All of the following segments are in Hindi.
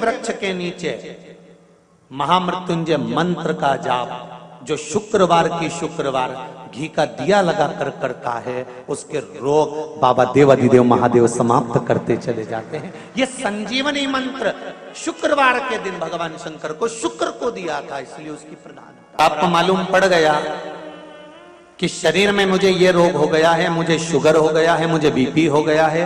वृक्ष के नीचे महामृत्युंजय मंत्र का जाप जो शुक्रवार की शुक्रवार घी का दिया लगा कर करता है, उसके रोग बाबा देवाधिदेव महादेव समाप्त करते चले जाते हैं। ये संजीवनी मंत्र शुक्रवार के दिन भगवान शंकर को शुक्र को दिया था, इसलिए उसकी प्रधानता। आपको मालूम पड़ गया कि शरीर में मुझे ये रोग हो गया है, मुझे शुगर हो गया है, मुझे बीपी हो गया है,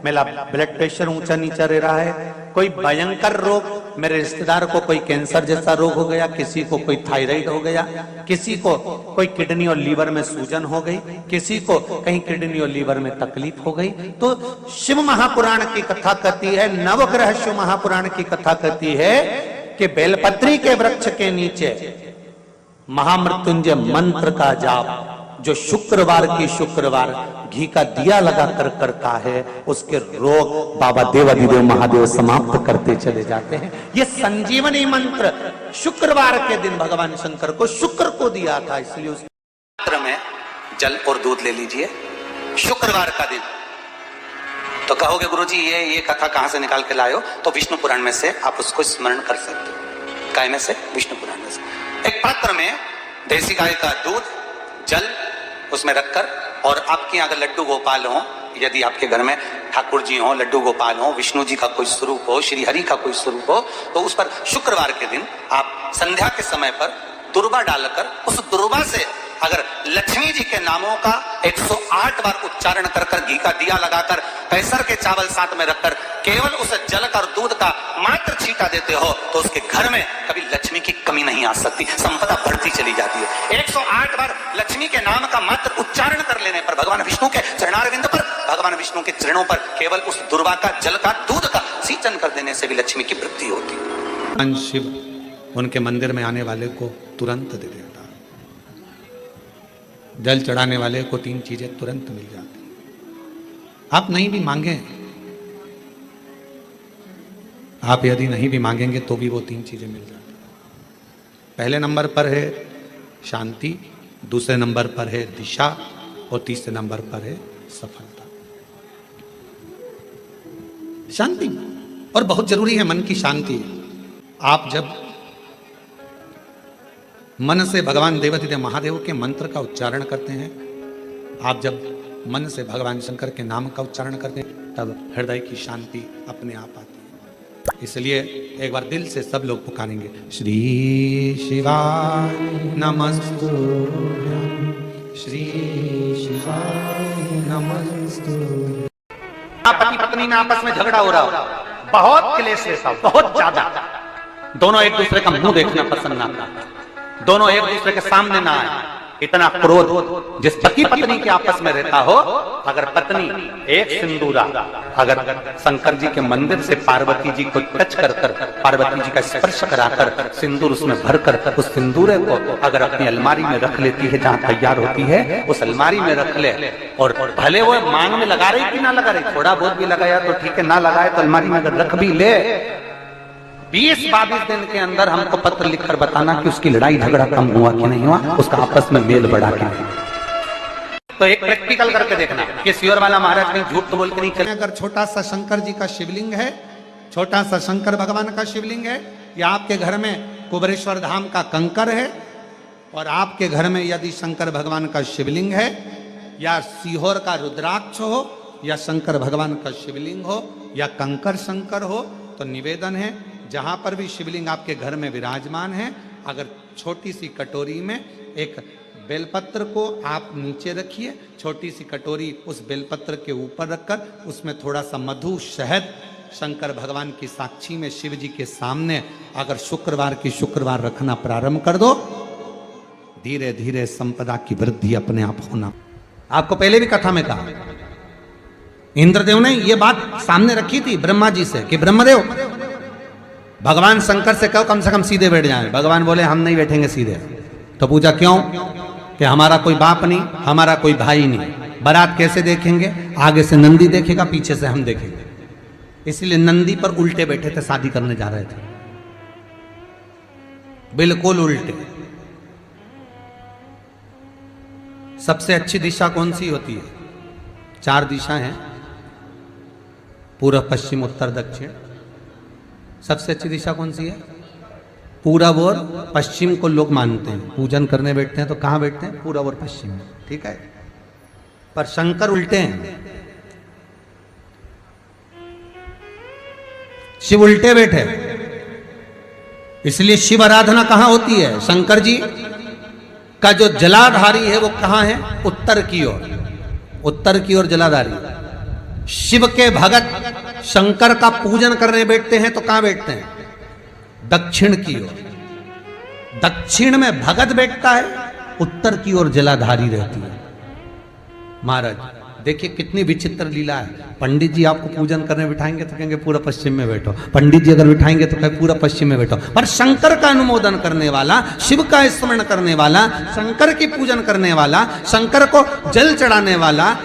मेरा ब्लड प्रेशर ऊंचा नीचा रह रहा है, कोई भयंकर रोग, मेरे रिश्तेदार को कोई कैंसर जैसा रोग हो गया, किसी को कोई थायराइड हो गया, किसी को कोई किडनी और लीवर में सूजन हो गई, किसी को कहीं किडनी और लीवर में तकलीफ हो गई। तो शिव महापुराण की कथा कहती है, नवग्रह शिव महापुराण की कथा कहती है कि बेलपत्री के वृक्ष के नीचे महामृत्युंजय मंत्र का जाप जो शुक्रवार की शुक्रवार घी का दिया लगा कर करता है, उसके रोग बाबा देवाधिदेव महादेव समाप्त करते चले जाते हैं। ये संजीवनी मंत्र शुक्रवार के दिन भगवान शंकर को शुक्र को दिया था, इसलिए उस मंत्र में जल और दूध ले लीजिए शुक्रवार का दिन। तो कहोगे गुरुजी ये कथा कहां से निकाल के लाए हो? तो विष्णु पुराण में से आप उसको स्मरण कर सकते हो। काय में से? विष्णु पुराण में से। एक पात्र में देसी गाय का दूध, जल उसमें रखकर, और आपके यहाँ अगर लड्डू गोपाल हो, यदि आपके घर में ठाकुर जी हो, लड्डू गोपाल हो, विष्णु जी का कोई स्वरूप हो, श्री हरि का कोई स्वरूप हो, तो उस पर शुक्रवार के दिन आप संध्या के समय पर दुर्वा डालकर उस दुर्वा से अगर लक्ष्मी जी के नामों का 108 बार उच्चारण कर कर घी का दिया लगाकर कैसर के चावल साथ में रखकर केवल उस जल का और दूध का मात्र छींटा देते हो, तो उसके घर में कभी लक्ष्मी की कमी नहीं आ सकती, संपदा बढ़ती चली जाती है। 108 बार लक्ष्मी के नाम का मात्र उच्चारण कर लेने पर भगवान विष्णु के चरणारविंद पर, भगवान विष्णु के चरणों पर केवल उस दुर्वा का, जल का, दूध का सिंचन कर देने से भी लक्ष्मी की वृद्धि होती। शिव उनके मंदिर में आने वाले को तुरंत दे देता, जल चढ़ाने वाले को 3 चीजें तुरंत मिल जाती। आप नहीं भी मांगे, आप यदि नहीं भी मांगेंगे तो भी वो 3 चीजें मिल जाती। पहले नंबर पर है शांति, दूसरे नंबर पर है दिशा, और तीसरे नंबर पर है सफलता। शांति और बहुत जरूरी है, मन की शांति। आप जब मन से भगवान देवाधिदेव महादेव के मंत्र का उच्चारण करते हैं, आप जब मन से भगवान शंकर के नाम का उच्चारण करते हैं, तब हृदय की शांति अपने आप आती है। इसलिए एक बार दिल से सब लोग पुकारेंगे, श्री शिवाय नमस्तुभ्यं, श्री शिवाय नमस्तुभ्यं। पति पत्नी में आपस में झगड़ा हो रहा हो, बहुत क्लेश रहता, बहुत ज्यादा, दोनों एक दूसरे का मुंह देखना पसंद ना करते, दोनों एक दूसरे के सामने ना आए, इतना क्रोध जिस पति पत्नी के आपस में रहता हो, अगर पत्नी एक सिंदूरा अगर शंकर जी के मंदिर से पार्वती जी को टच कर कर, पार्वती जी का स्पर्श कराकर सिंदूर उसमें भरकर उस सिंदूरे को अगर अपनी अलमारी में रख लेती है, जहां तैयार होती है उस अलमारी में रख ले, और भले वो मांग में लगा रही कि ना लगा रही, थोड़ा बहुत भी लगाया तो ठीक है, ना लगाए तो अलमारी में अगर रख भी ले, 20-22 दिन के अंदर हमको पत्र लिखकर बताना कि उसकी लड़ाई झगड़ा कम हुआ कि नहीं हुआ, उसका आपस में मेल बढ़ा कि नहीं। तो एक प्रैक्टिकल करके देखना कि सियोर वाला महाराज कहीं झूठ तो बोल के नहीं चले। अगर छोटा सा शंकर जी का शिवलिंग है, छोटा सा शंकर भगवान का शिवलिंग है, या आपके घर में कुबरेश्वर धाम का कंकर है, और आपके घर में यदि शंकर भगवान का शिवलिंग है, या सीहोर का रुद्राक्ष हो, या शंकर भगवान का शिवलिंग हो, या कंकर शंकर हो, तो निवेदन है जहां पर भी शिवलिंग आपके घर में विराजमान है, अगर छोटी सी कटोरी में एक बेलपत्र को आप नीचे रखिए, छोटी सी कटोरी उस बेलपत्र के ऊपर रखकर उसमें थोड़ा सा मधु, शहद, शंकर भगवान की साक्षी में शिव जी के सामने अगर शुक्रवार की शुक्रवार रखना प्रारंभ कर दो, धीरे धीरे संपदा की वृद्धि अपने आप होना। आपको पहले भी कथा में कहा, इंद्रदेव ने यह बात सामने रखी थी ब्रह्मा जी से कि ब्रह्मदेव भगवान शंकर से कहो कम से कम सीधे बैठ जाएं। भगवान बोले हम नहीं बैठेंगे सीधे। तो पूछा क्यों? कि हमारा कोई बाप नहीं, हमारा कोई भाई नहीं, बारात कैसे देखेंगे? आगे से नंदी देखेगा, पीछे से हम देखेंगे। इसलिए नंदी पर उल्टे बैठे थे, शादी करने जा रहे थे, बिल्कुल उल्टे। सबसे अच्छी दिशा कौन सी होती है? 4 दिशा हैं, पूर्व, पश्चिम, उत्तर, दक्षिण। सबसे अच्छी दिशा कौन सी है? पूरब और पश्चिम को लोग मानते हैं। पूजन करने बैठते हैं तो कहाँ बैठते हैं? पूरब और पश्चिम में, ठीक है। पर शंकर उल्टे हैं, शिव उल्टे बैठे, इसलिए शिव आराधना कहां होती है? शंकर जी का जो जलाधारी है वो कहां है? उत्तर की ओर, उत्तर की ओर जलाधारी। शिव के भगत शंकर का पूजन करने बैठते हैं तो कहां बैठते हैं? दक्षिण की ओर। दक्षिण में भगत बैठता है, उत्तर की ओर जलाधारी रहती है। महाराज देखिए कितनी विचित्र लीला है। पंडित जी आपको पूजन करने बिठाएंगे तो कहेंगे पूरा पश्चिम में बैठो, पंडित जी अगर बिठाएंगे तो कहेंगे पूरा पश्चिम में बैठो। पर शंकर का अनुमोदन करने वाला, शिव का स्मरण करने वाला, शंकर की पूजन करने वाला, शंकर को जल चढ़ाने वाला,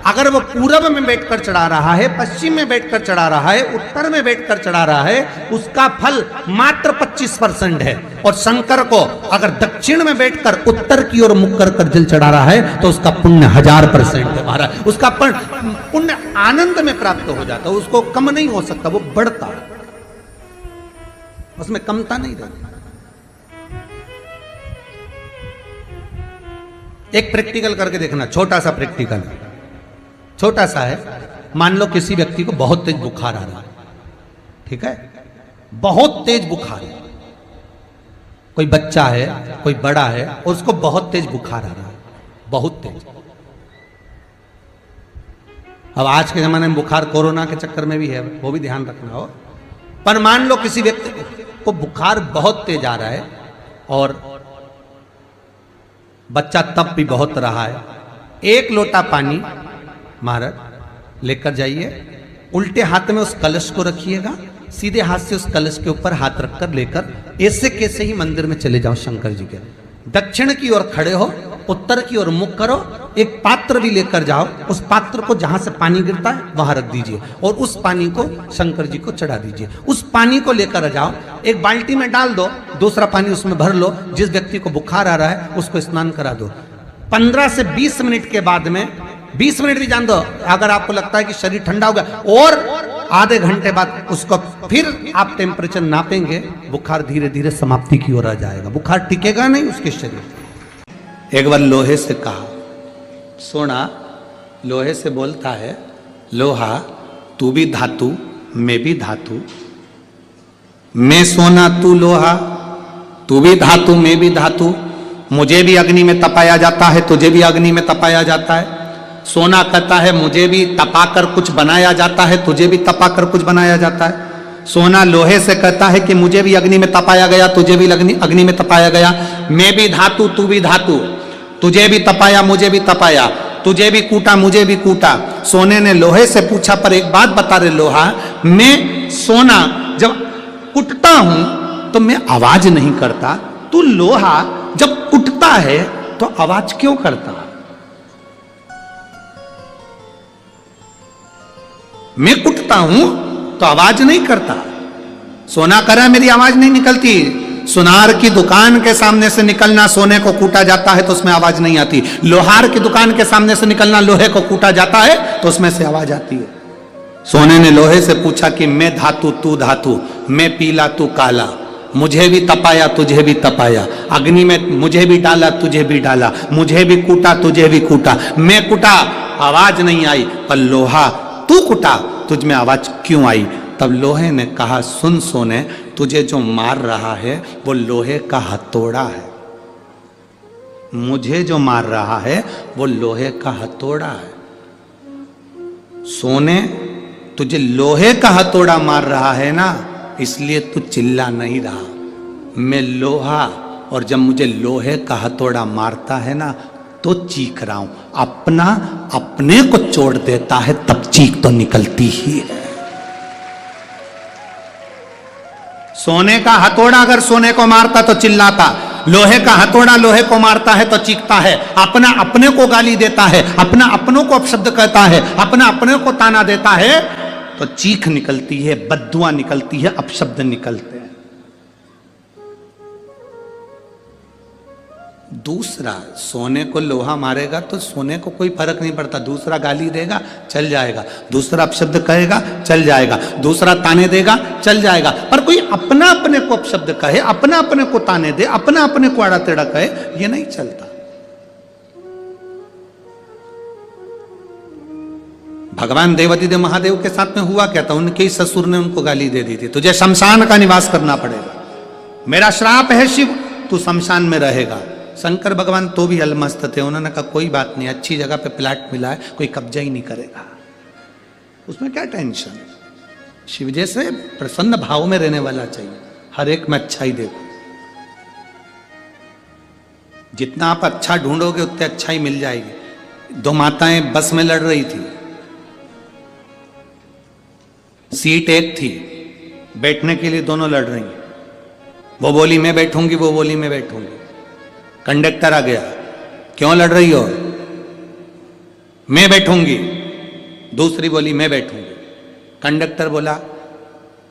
अगर वो पूरब में बैठकर चढ़ा रहा है, पश्चिम में बैठकर चढ़ा रहा है, उत्तर में बैठकर चढ़ा रहा है, उसका फल मात्र 25% है। और शंकर को अगर दक्षिण में बैठकर उत्तर की ओर मुख कर जल चढ़ा रहा है तो उसका पुण्य 1000% है महाराज। उसका पुण्य आनंद में प्राप्त हो जाता है, उसको कम नहीं हो सकता, वो बढ़ता है, उसमें कमता नहीं रहती। एक प्रैक्टिकल करके देखना, छोटा सा प्रैक्टिकल, छोटा सा है। मान लो किसी व्यक्ति को बहुत तेज बुखार आ रहा है, ठीक है, बहुत तेज बुखार है, कोई बच्चा है, कोई बड़ा है, और उसको बहुत तेज बुखार आ रहा है, बहुत तेज। अब आज के जमाने में बुखार कोरोना के चक्कर में भी है, वो भी ध्यान रखना हो। पर मान लो किसी व्यक्ति को बुखार बहुत तेज आ रहा है और बच्चा तप भी बहुत रहा है, 1 लोटा पानी महाराज लेकर जाइए, उल्टे हाथ में उस कलश को रखिएगा, सीधे हाथ से उस कलश के ऊपर हाथ रखकर लेकर ऐसे कैसे ही मंदिर में चले जाओ शंकर जी के। दक्षिण की ओर खड़े हो, उत्तर की ओर मुख करो, एक पात्र भी लेकर जाओ, उस पात्र को जहां से पानी गिरता है वहां रख दीजिए और उस पानी को शंकर जी को चढ़ा दीजिए। उस पानी को लेकर जाओ, एक बाल्टी में डाल दो, दूसरा पानी उसमें भर लो, जिस व्यक्ति को बुखार आ रहा है उसको स्नान करा दो। 15 से 20 मिनट के बाद में, 20 मिनट भी जान दो, अगर आपको लगता है कि शरीर ठंडा हो गया, और आधे घंटे बाद उसको फिर आप टेम्परेचर नापेंगे, बुखार धीरे धीरे समाप्ति की ओर आ जाएगा, बुखार टिकेगा नहीं उसके शरीर। एक बार लोहे से कहा, सोना लोहे से बोलता है, लोहा तू भी धातु मैं भी धातु, मैं सोना तू लोहा, तू भी धातु मैं भी धातु, मुझे भी अग्नि में तपाया जाता है, तुझे भी अग्नि में तपाया जाता है। सोना कहता है मुझे भी तपाकर कुछ बनाया जाता है, तुझे भी तपाकर कुछ बनाया जाता है। सोना लोहे से कहता है कि मुझे भी अग्नि में तपाया गया, तुझे भी अग्नि में तपाया गया, मैं भी धातु तू भी धातु, तुझे भी तपाया मुझे भी तपाया, तुझे भी कूटा मुझे भी कूटा। सोने ने लोहे से पूछा, पर एक बात बता रहे लोहा, मैं सोना जब कुटता हूं तो मैं आवाज नहीं करता, तू लोहा जब कुटता है तो आवाज क्यों करता? मैं कुटता हूं तो आवाज नहीं करता। सोना कह रहा है मेरी आवाज नहीं निकलती। सुनार की दुकान के सामने से निकलना, सोने को कूटा जाता है तो उसमें आवाज नहीं आती। लोहार की दुकान के सामने से निकलना, लोहे को कूटा जाता है तो उसमें से आवाज आती है। सोने ने लोहे से पूछा कि मैं धातु तू धातु, मैं पीला तू काला, मुझे भी तपाया तुझे भी तपाया, अग्नि में मुझे भी डाला तुझे भी डाला, मुझे भी कूटा तुझे भी कूटा, मैं कुटा आवाज नहीं आई, पर लोहा तू कुटा तुझ में आवाज क्यों आई? तब लोहे ने कहा, सुन सोने, तुझे जो मार रहा है वो लोहे का हथौड़ा है, मुझे जो मार रहा है वो लोहे का हथौड़ा है। सोने तुझे लोहे का हथौड़ा मार रहा है ना, इसलिए तू चिल्ला नहीं रहा। मैं लोहा, और जब मुझे लोहे का हथौड़ा मारता है ना तो चीख रहा हूं। अपना अपने को चोट देता है तब चीख तो निकलती ही है। सोने का हथौड़ा अगर सोने को मारता तो चिल्लाता, लोहे का हथौड़ा लोहे को मारता है तो चीखता है। अपना अपने को गाली देता है, अपना अपनों को अपशब्द कहता है, अपना अपने को ताना देता है तो चीख निकलती है, बद्दुआ निकलती है, अपशब्द निकलते हैं। दूसरा सोने को लोहा मारेगा तो सोने को कोई फर्क नहीं पड़ता, दूसरा गाली देगा चल जाएगा, दूसरा अपशब्द कहेगा चल जाएगा, दूसरा ताने देगा चल जाएगा, पर कोई अपना अपने को अपशब्द कहे, अपना अपने को ताने दे, अपना अपने को आड़ा टेढ़ा कहे, ये नहीं चलता। भगवान देवादिदेव महादेव के साथ में हुआ क्या था, उनके ही ससुर ने उनको गाली दे दी थी, तुझे शमशान का निवास करना पड़ेगा, मेरा श्राप है शिव, तू शमशान में रहेगा। शंकर भगवान तो भी अलमस्त थे, उन्होंने कहा कोई बात नहीं, अच्छी जगह पे प्लाट मिला है, कोई कब्जा ही नहीं करेगा, उसमें क्या टेंशन। शिव जैसे प्रसन्न भाव में रहने वाला चाहिए, हर एक में अच्छा ही देखो, जितना आप अच्छा ढूंढोगे उतने अच्छा ही मिल जाएगी। दो माताएं बस में लड़ रही थी, सीट एक थी, बैठने के लिए दोनों लड़ रही, वो बोली मैं बैठूंगी, वो बोली मैं बैठूंगी। कंडक्टर आ गया, क्यों लड़ रही हो, मैं बैठूंगी, दूसरी बोली मैं बैठूंगी। कंडक्टर बोला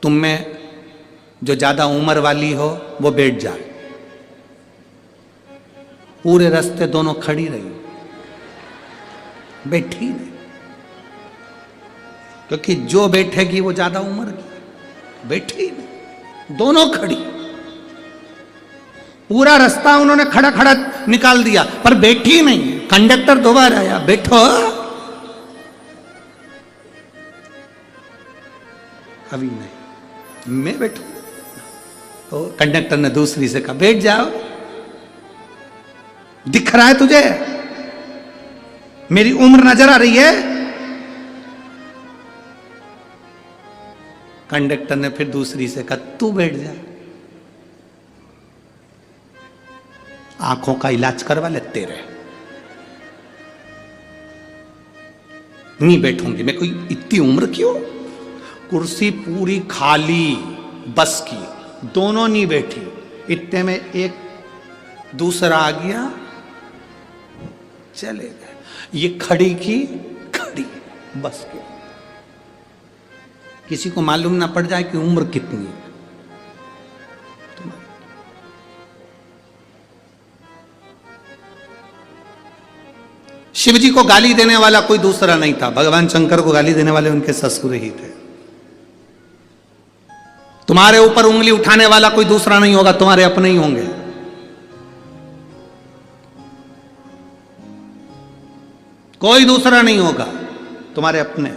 तुम में जो ज्यादा उम्र वाली हो वो बैठ जाए। पूरे रास्ते दोनों खड़ी रही, बैठी नहीं, क्योंकि जो बैठेगी वो ज्यादा उम्र की, बैठी नहीं, दोनों खड़ी। पूरा रास्ता उन्होंने खड़ा खड़ा निकाल दिया, पर बैठी नहीं। कंडक्टर दोबारा आया, बैठो, अभी नहीं, मैं बैठू। तो कंडक्टर ने दूसरी से कहा बैठ जाओ, दिख रहा है तुझे, मेरी उम्र नजर आ रही है। कंडक्टर ने फिर दूसरी से कहा तू बैठ जा, आंखों का इलाज करवा ले तेरे, नहीं बैठूंगी मैं, कोई इतनी उम्र क्यों। कुर्सी पूरी खाली बस की, दोनों नहीं बैठी, इतने में एक दूसरा आ गया, चले गए। ये खड़ी की खड़ी बस की, किसी को मालूम ना पड़ जाए कि उम्र कितनी है। शिव जी को गाली देने वाला कोई दूसरा नहीं था, भगवान शंकर को गाली देने वाले उनके ससुर ही थे। तुम्हारे ऊपर उंगली उठाने वाला कोई दूसरा नहीं होगा, तुम्हारे अपने ही होंगे। कोई दूसरा नहीं होगा, तुम्हारे अपने।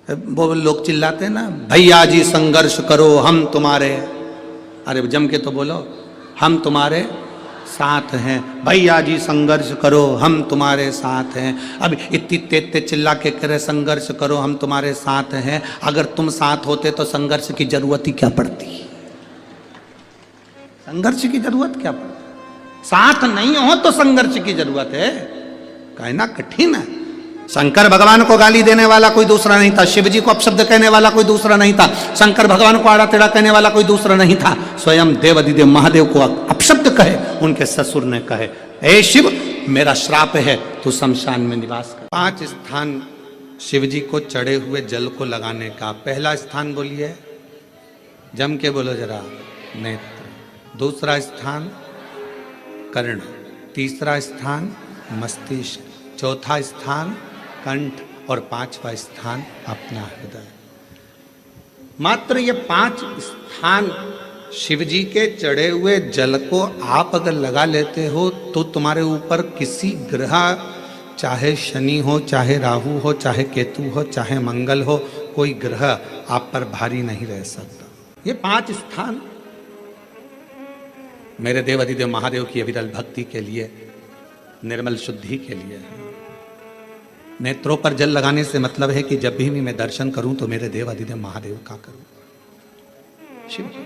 वो लोग चिल्लाते हैं ना, भैया जी संघर्ष करो हम तुम्हारे, अरे जम के तो बोलो, हम तुम्हारे साथ हैं, भैया जी संघर्ष करो हम तुम्हारे साथ हैं। अब इतनी तेज चिल्ला के करे संघर्ष करो हम तुम्हारे साथ हैं, अगर तुम साथ होते तो संघर्ष की जरूरत ही क्या पड़ती, संघर्ष की जरूरत क्या पड़ती, साथ नहीं हो तो संघर्ष की जरूरत है, कहना कठिन है। शंकर भगवान को गाली देने वाला कोई दूसरा नहीं था, शिव जी को अपशब्द कहने वाला कोई दूसरा नहीं था, शंकर भगवान को आड़ा टेढ़ा कहने वाला कोई दूसरा नहीं था, स्वयं देवादिदेव महादेव को अपशब्द कहे उनके ससुर ने कहे, ए शिव मेरा श्राप है, तू शमशान में निवास कर। 5 स्थान शिव जी को चढ़े हुए जल को लगाने का। पहला स्थान बोलिए, जम के बोलो जरा, नेत्र। दूसरा स्थान कर्ण, तीसरा स्थान मस्तिष्क, चौथा स्थान कंठ और 5वां स्थान अपना हृदय। मात्र ये 5 स्थान शिव जी के चढ़े हुए जल को आप अगर लगा लेते हो तो तुम्हारे ऊपर किसी ग्रह, चाहे शनि हो, चाहे राहु हो, चाहे केतु हो, चाहे मंगल हो, कोई ग्रह आप पर भारी नहीं रह सकता। ये 5 स्थान मेरे देवादिदेव महादेव की अविरल भक्ति के लिए, निर्मल शुद्धि के लिए है। नेत्रों पर जल लगाने से मतलब है कि जब भी मैं दर्शन करूं तो मेरे देवादिदेव महादेव का करूं, शिव जी।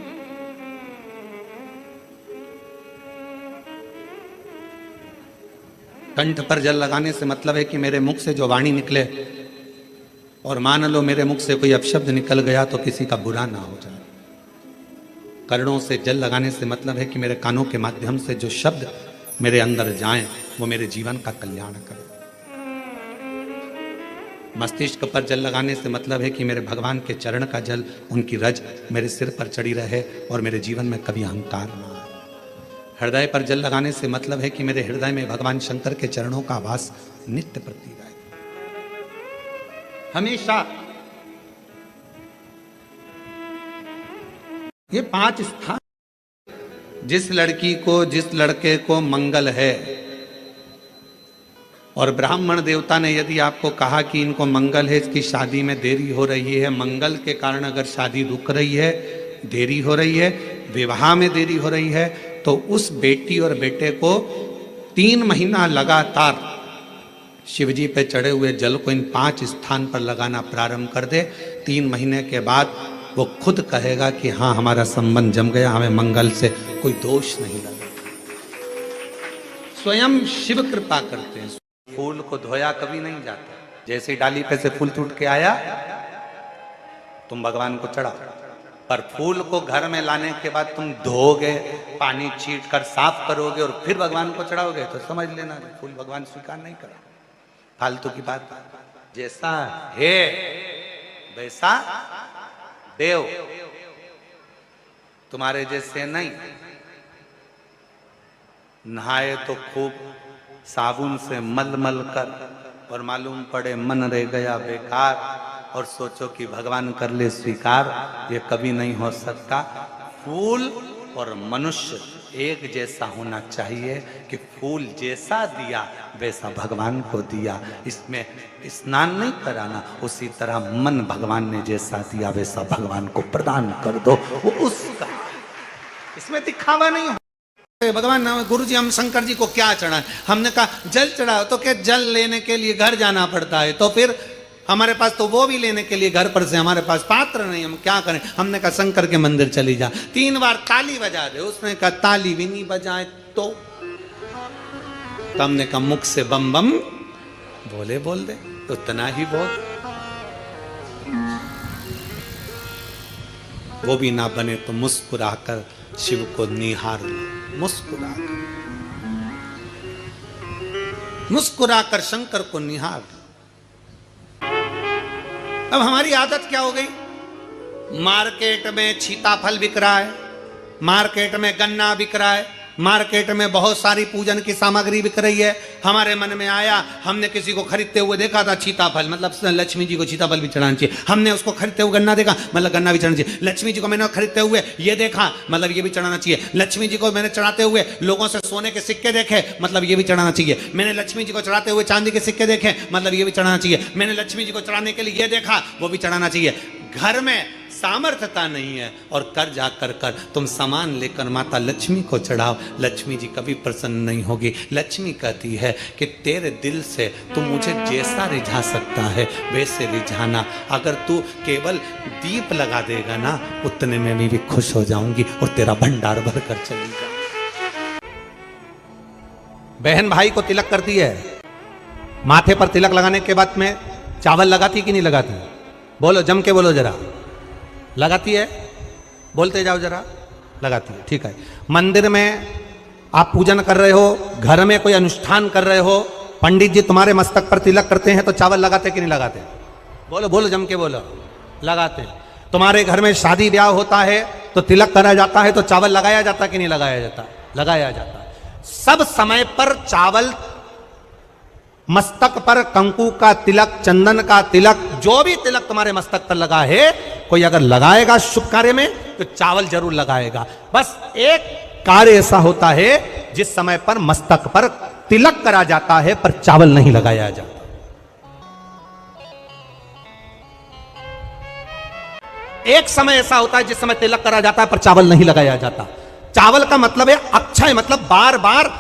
कंठ पर जल लगाने से मतलब है कि मेरे मुख से जो वाणी निकले, और मान लो मेरे मुख से कोई अपशब्द निकल गया तो किसी का बुरा ना हो जाए। कर्णों से जल लगाने से मतलब है कि मेरे कानों के माध्यम से जो शब्द मेरे अंदर जाएं वो मेरे जीवन का कल्याण करें। मस्तिष्क पर जल लगाने से मतलब है कि मेरे भगवान के चरण का जल, उनकी रज मेरे सिर पर चढ़ी रहे और मेरे जीवन में कभी अहंकार ना आए। हृदय पर जल लगाने से मतलब है कि मेरे हृदय में भगवान शंकर के चरणों का वास नित्य प्रतीत है, हमेशा। ये 5 स्थान, जिस लड़की को, जिस लड़के को मंगल है, और ब्राह्मण देवता ने यदि आपको कहा कि इनको मंगल है, इसकी शादी में देरी हो रही है, मंगल के कारण अगर शादी रुक रही है, देरी हो रही है, विवाह में देरी हो रही है, तो उस बेटी और बेटे को 3 महीना लगातार शिवजी पे चढ़े हुए जल को इन 5 स्थान पर लगाना प्रारंभ कर दे। 3 महीने के बाद वो खुद कहेगा कि हाँ, हमारा संबंध जम गया, हमें मंगल से कोई दोष नहीं लगा। स्वयं शिव कृपा करते हैं। फूल को धोया कभी नहीं जाता, जैसे डाली पे से फूल टूट के आया तुम भगवान को चढ़ा, पर फूल को घर में लाने के बाद तुम धोगे, पानी छीट कर साफ करोगे और फिर भगवान को चढ़ाओगे, तो समझ लेना फूल भगवान स्वीकार नहीं करेगा। फालतू की बात। जैसा है वैसा देव, तुम्हारे जैसे नहीं। नहाए तो खूब साबुन से मल मल कर, और मालूम पड़े मन रह गया बेकार, और सोचो कि भगवान कर ले स्वीकार, ये कभी नहीं हो सकता। फूल और मनुष्य एक जैसा होना चाहिए कि फूल जैसा दिया वैसा भगवान को दिया। इसमें स्नान नहीं कराना, उसी तरह मन भगवान ने जैसा दिया वैसा भगवान को प्रदान कर दो, वो उसका। इसमें दिखावा नहीं हो। भगवान गुरु जी, हम शंकर जी को क्या चढ़ाएं? हमने कहा जल चढ़ाओ, तो क्या जल लेने के लिए घर जाना पड़ता है? तो फिर हमारे पास तो वो भी लेने के लिए घर पर से हमारे पास पात्र नहीं, हम क्या करें? हमने कहा शंकर के मंदिर चली जा, 3 बार ताली बजा दे। उसने कहा ताली भी नहीं बजाए तो हमने कहा मुख से बम बम बोले बोल दे, उतना ही बोल। वो भी ना बने तो मुस्कुराकर शिव को निहार लो, मुस्कुराकर शंकर को निहार। अब हमारी आदत क्या हो गई? मार्केट में सीताफल बिक रहा है, मार्केट में गन्ना बिक रहा है, मार्केट में बहुत सारी पूजन की सामग्री बिक रही है। हमारे मन में आया, हमने किसी को खरीदते हुए देखा था सीताफल, मतलब लक्ष्मी जी को सीताफल भी चढ़ाना चाहिए। हमने उसको खरीदते हुए गन्ना देखा, मतलब गन्ना भी चढ़ाना चाहिए। लक्ष्मी जी को मैंने खरीदते हुए ये देखा, मतलब ये भी चढ़ाना चाहिए। लक्ष्मी जी को मैंने चढ़ाते हुए लोगों से सोने के सिक्के देखे, मतलब ये भी चढ़ाना चाहिए। मैंने लक्ष्मी जी को चढ़ाते हुए चांदी के सिक्के देखे, मतलब ये भी चढ़ाना चाहिए। मैंने लक्ष्मी जी को चढ़ाने के लिए ये देखा, वो भी चढ़ाना चाहिए। घर में सामर्थ्यता नहीं है और कर जाकर कर तुम सामान लेकर माता लक्ष्मी को चढ़ाओ, लक्ष्मी जी कभी प्रसन्न नहीं होगी। लक्ष्मी कहती है कि तेरे दिल से तू मुझे जैसा रिझा सकता है वैसे रिझाना। अगर तू केवल दीप लगा देगा ना, उतने में मैं भी खुश हो जाऊंगी और तेरा भंडार भर कर चली जाऊंगी। बहन भाई को तिलक करती है, माथे पर तिलक लगाने के बाद में चावल लगाती कि नहीं लगाती? बोलो, जम के बोलो जरा। लगाती है? बोलते जाओ जरा। लगाती है, ठीक है। मंदिर में आप पूजन कर रहे हो, घर में कोई अनुष्ठान कर रहे हो, पंडित जी तुम्हारे मस्तक पर तिलक करते हैं तो चावल लगाते कि नहीं लगाते? बोलो बोलो, जम के बोलो। लगाते हैं। तुम्हारे घर में शादी ब्याह होता है तो तिलक करा जाता है तो चावल लगाया जाता कि नहीं लगाया जाता? लगाया जाता। सब समय पर चावल, मस्तक पर कंकु का तिलक, चंदन का तिलक, जो भी तिलक तुम्हारे मस्तक पर लगा है, कोई अगर लगाएगा शुभ कार्य में तो चावल जरूर लगाएगा। बस एक कार्य ऐसा होता है जिस समय पर मस्तक पर तिलक करा जाता है पर चावल नहीं लगाया जाता। एक समय ऐसा होता है जिस समय तिलक करा जाता है पर चावल नहीं लगाया जाता। चावल का मतलब है अक्षय, मतलब बार बार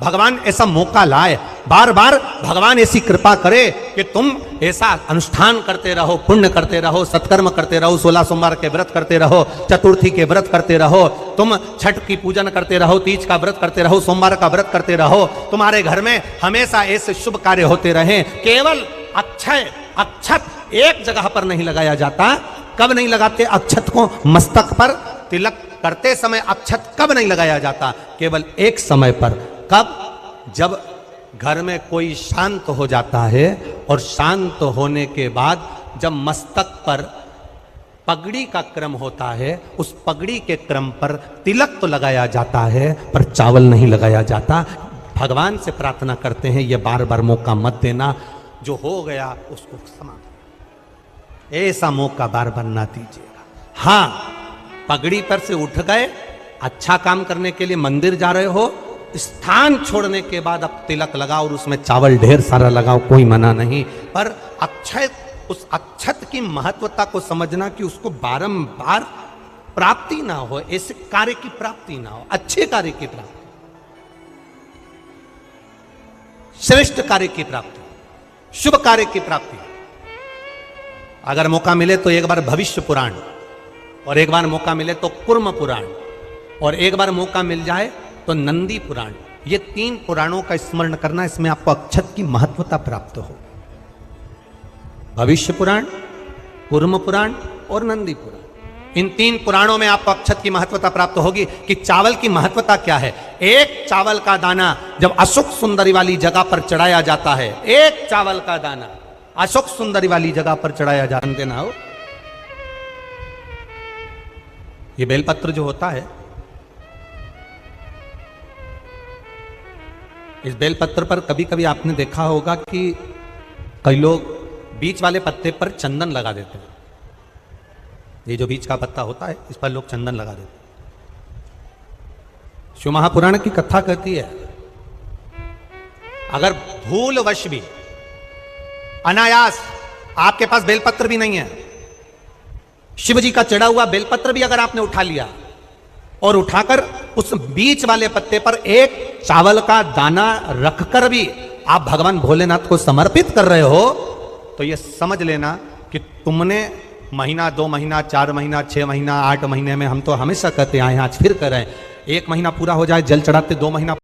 भगवान ऐसा मौका लाए, बार बार भगवान ऐसी कृपा करे कि तुम ऐसा अनुष्ठान करते रहो, पुण्य करते रहो, सत्कर्म करते रहो, 16 सोमवार के व्रत करते रहो, चतुर्थी के व्रत करते रहो, तुम छठ की पूजन करते रहो, तीज का व्रत करते रहो, सोमवार का व्रत करते रहो। तुम्हारे घर में हमेशा ऐसे शुभ कार्य होते रहे। केवल अक्षय, अक्षत एक जगह पर नहीं लगाया जाता। कब नहीं लगाते अक्षत को? मस्तक पर तिलक करते समय अक्षत कब नहीं लगाया जाता? केवल एक समय पर। कब? जब घर में कोई शांत हो जाता है और शांत होने के बाद जब मस्तक पर पगड़ी का क्रम होता है, उस पगड़ी के क्रम पर तिलक तो लगाया जाता है पर चावल नहीं लगाया जाता। भगवान से प्रार्थना करते हैं ये बार बार मौका मत देना, जो हो गया उसको समाप्त, ऐसा मौका बार बार ना दीजिएगा। हाँ, पगड़ी पर से उठ गए, अच्छा काम करने के लिए मंदिर जा रहे हो, स्थान छोड़ने के बाद अब तिलक लगाओ और उसमें चावल ढेर सारा लगाओ, कोई मना नहीं। पर अक्षय, उस अक्षत की महत्वता को समझना कि उसको बारंबार प्राप्ति ना हो, ऐसे कार्य की प्राप्ति ना हो, अच्छे कार्य की प्राप्ति, श्रेष्ठ कार्य की प्राप्ति, शुभ कार्य की प्राप्ति। अगर मौका मिले तो एक बार भविष्य पुराण, और एक बार मौका मिले तो कुर्म पुराण, और एक बार मौका मिल जाए तो नंदी पुराण। ये 3 पुराणों का स्मरण करना, इसमें आपको अक्षत की महत्वता प्राप्त हो। भविष्य पुराण, कुर्म पुराण और नंदी पुराण, इन 3 पुराणों में आपको अक्षत की महत्वता प्राप्त होगी कि चावल की महत्वता क्या है। एक चावल का दाना जब अशोक सुंदरी वाली जगह पर चढ़ाया जाता है, एक चावल का दाना अशोक सुंदरी वाली जगह पर चढ़ाया जाता है ना, हो ये बेलपत्र जो होता है, इस बेलपत्र पर कभी कभी आपने देखा होगा कि कई लोग बीच वाले पत्ते पर चंदन लगा देते हैं। ये जो बीच का पत्ता होता है, इस पर लोग चंदन लगा देते हैं। शिव महापुराण की कथा कहती है, अगर भूलवश भी, अनायास, आपके पास बेलपत्र भी नहीं है, शिव जी का चढ़ा हुआ बेलपत्र भी अगर आपने उठा लिया और उठाकर उस बीच वाले पत्ते पर एक चावल का दाना रखकर भी आप भगवान भोलेनाथ को समर्पित कर रहे हो, तो ये समझ लेना कि तुमने महीना, 2 महीना, 4 महीना, 6 महीना, 8 महीने में, हम तो हमेशा कहते आए हैं, आज फिर कह रहे हैं, 1 महीना पूरा हो जाए जल चढ़ाते, 2 महीना